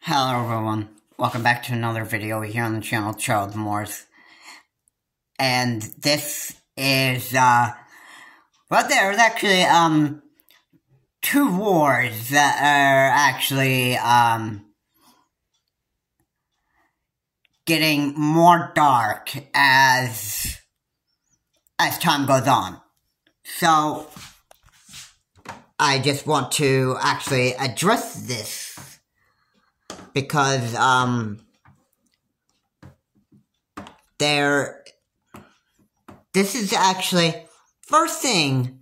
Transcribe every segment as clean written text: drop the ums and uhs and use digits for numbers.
Hello everyone, welcome back to another video here on the channel Charles Morse. And this is, there's actually, two wars that are actually, getting more dark as time goes on. So, I just want to actually address this. Because, this is actually, first thing,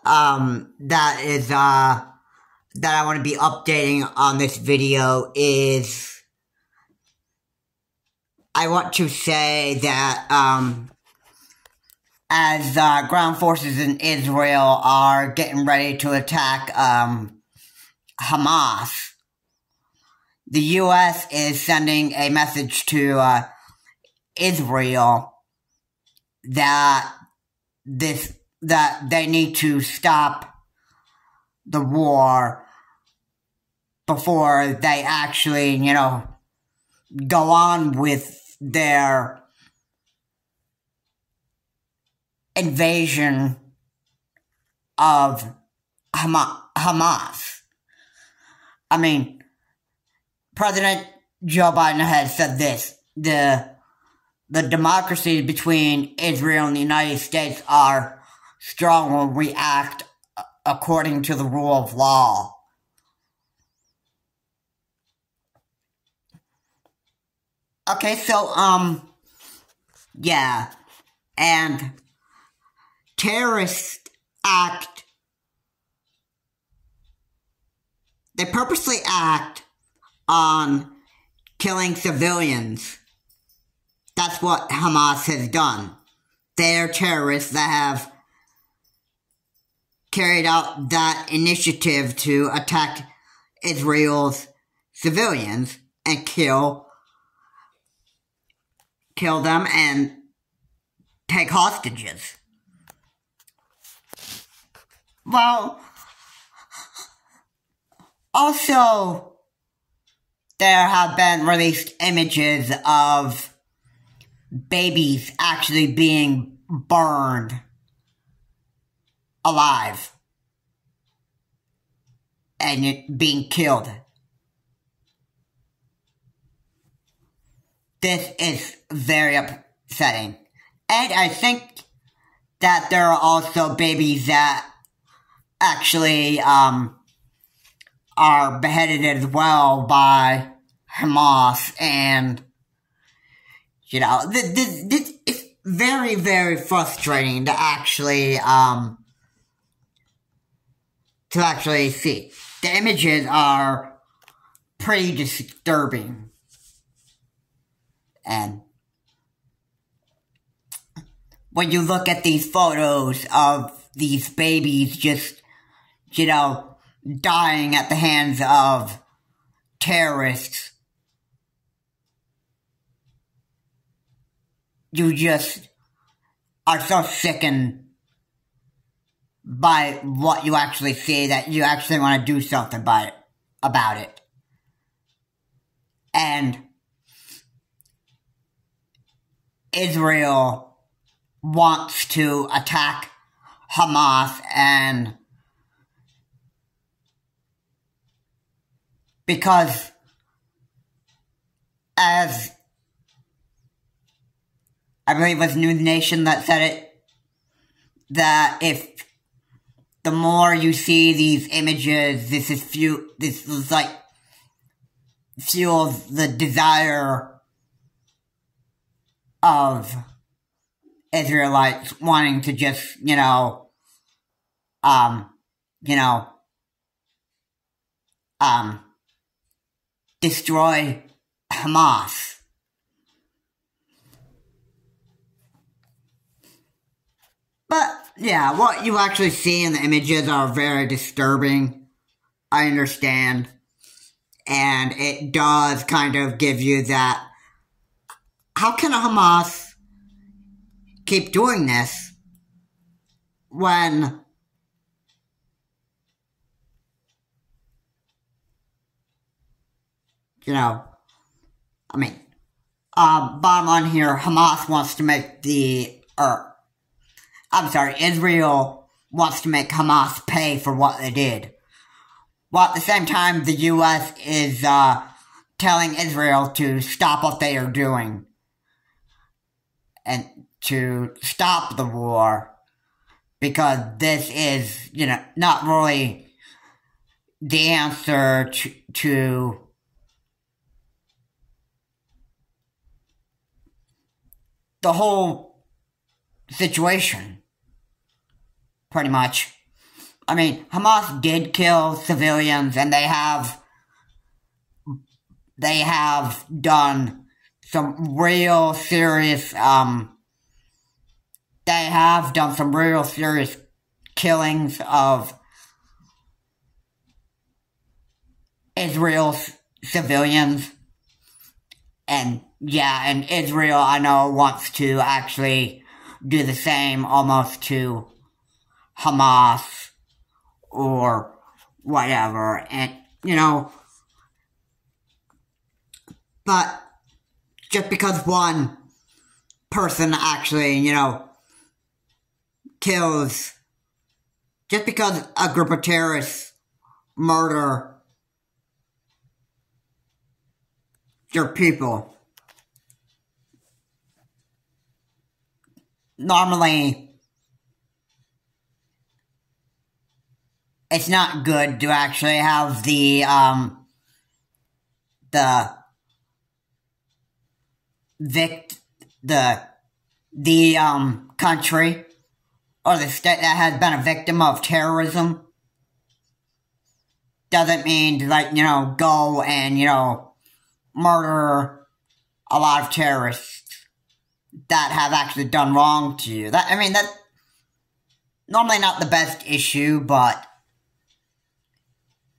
that I want to be updating on this video is, I want to say that, as, ground forces in Israel are getting ready to attack, Hamas, the U.S. is sending a message to Israel that they need to stop the war before they actually, go on with their invasion of Hamas. I mean, President Joe Biden has said this: the democracies between Israel and the United States are strong, will react according to the rule of law. Okay, so, yeah, and terrorists they purposely act on killing civilians. That's what Hamas has done. They're terrorists that have carried out that initiative to attack Israel's civilians and kill them and take hostages. Well, also, there have been released images of babies actually being burned alive and being killed. This is very upsetting. And I think that there are also babies that actually, are beheaded as well by Hamas, and, it's very, very frustrating to actually see. The images are pretty disturbing. And when you look at these photos of these babies just, dying at the hands of terrorists, you just are so sickened by what you actually see that you actually want to do something about it. And Israel wants to attack Hamas, and because, as I believe it was News Nation that said it, that if the more you see these images, this is like fuels the desire of Israelites wanting to just, destroy Hamas. But, yeah, what you actually see in the images are very disturbing. I understand. And it does kind of give you that, how can a Hamas keep doing this when you know, I mean, bottom line here, Hamas wants to make Israel wants to make Hamas pay for what they did. While at the same time, the U.S. is, telling Israel to stop what they are doing. And to stop the war. Because this is, not really the answer to the whole situation. Pretty much. I mean, Hamas did kill civilians, and they have done some real serious, killings of Israel's civilians. And Israel, I know, wants to actually do the same almost to Hamas or whatever. And, but just because one person actually, kills, just because a group of terrorists murder your people, normally it's not good to actually have the country or the state that has been a victim of terrorism doesn't mean to, go and, murder a lot of terrorists that have actually done wrong to you. That's normally not the best issue, but,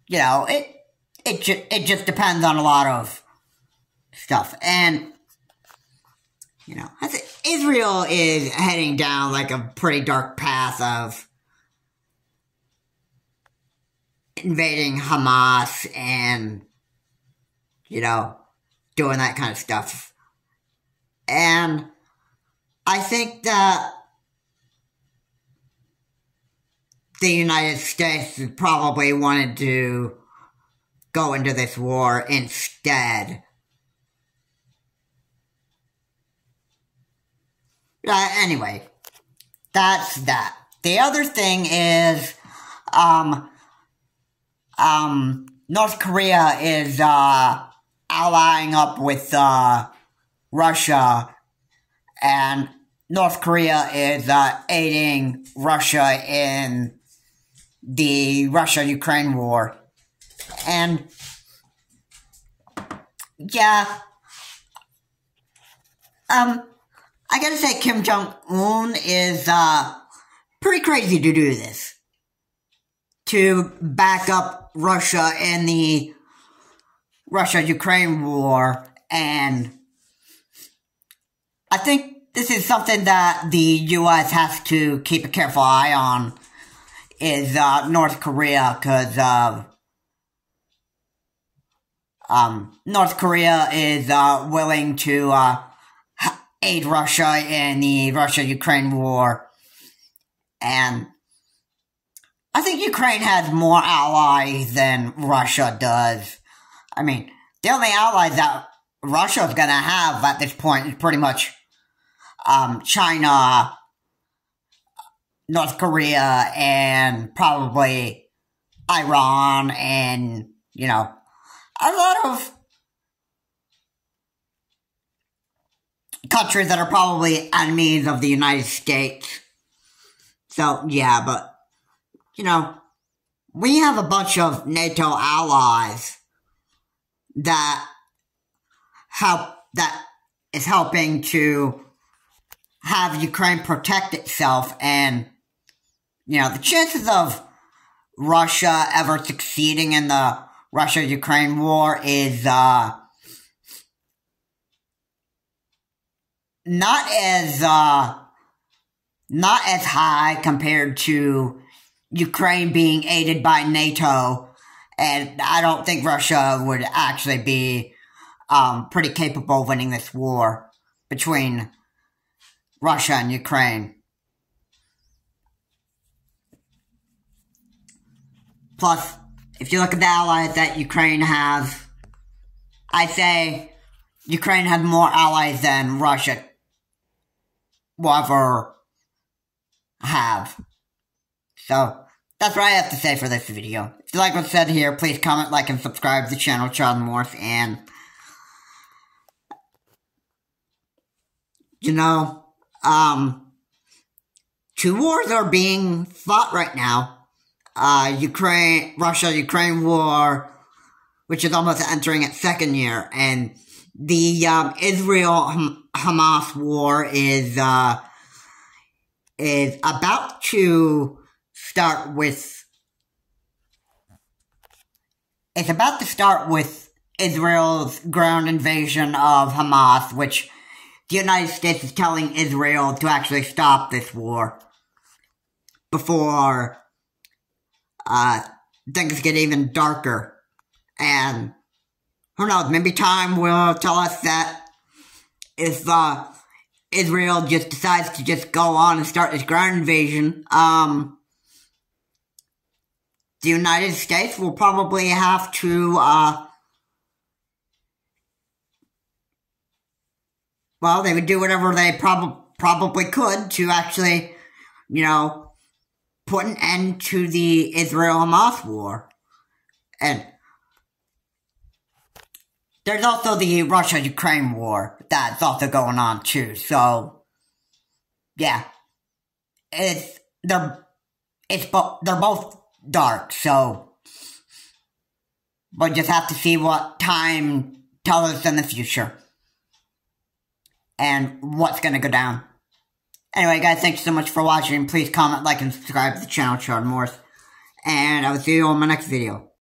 it just depends on a lot of stuff. And, Israel is heading down a pretty dark path of invading Hamas and, doing that kind of stuff. And I think that the United States probably wanted to go into this war instead. Anyway, that's that. The other thing is, North Korea is, allying up with, Russia, and North Korea is, aiding Russia in the Russia-Ukraine war. And, I gotta say, Kim Jong-un is, pretty crazy to do this. To back up Russia in the Russia-Ukraine war, and I think this is something that the U.S. has to keep a careful eye on, is, North Korea, because, North Korea is, willing to, aid Russia in the Russia-Ukraine war. And I think Ukraine has more allies than Russia does. The only allies that Russia's gonna have at this point is pretty much, China, North Korea, and probably Iran, and, a lot of countries that are probably enemies of the United States. So, but, we have a bunch of NATO allies that is helping to have Ukraine protect itself, and, the chances of Russia ever succeeding in the Russia-Ukraine war is, not as high compared to Ukraine being aided by NATO, and I don't think Russia would actually be pretty capable of winning this war between Russia and Ukraine. Plus, if you look at the allies that Ukraine has, I say Ukraine has more allies than Russia will ever have. So, that's what I have to say for this video. If you like what's said here, please comment, like, and subscribe to the channel, Charles Morse, and you know, two wars are being fought right now. Russia-Ukraine war, which is almost entering its second year, and the Israel-Hamas war is about to start with. It's about to start with Israel's ground invasion of Hamas, which the United States is telling Israel to actually stop this war before things get even darker. And who knows, maybe time will tell us that if Israel just decides to just go on and start this ground invasion, the United States will probably have to, well, they would do whatever they probably could to actually, you know, put an end to the Israel-Hamas war. And there's also the Russia-Ukraine war that's also going on too. So, yeah, they're both dark. So, we'll just have to see what time tells us in the future and what's gonna go down. Anyway, guys, thanks so much for watching. Please comment, like, and subscribe to the channel, Charles Morse. And I will see you on my next video.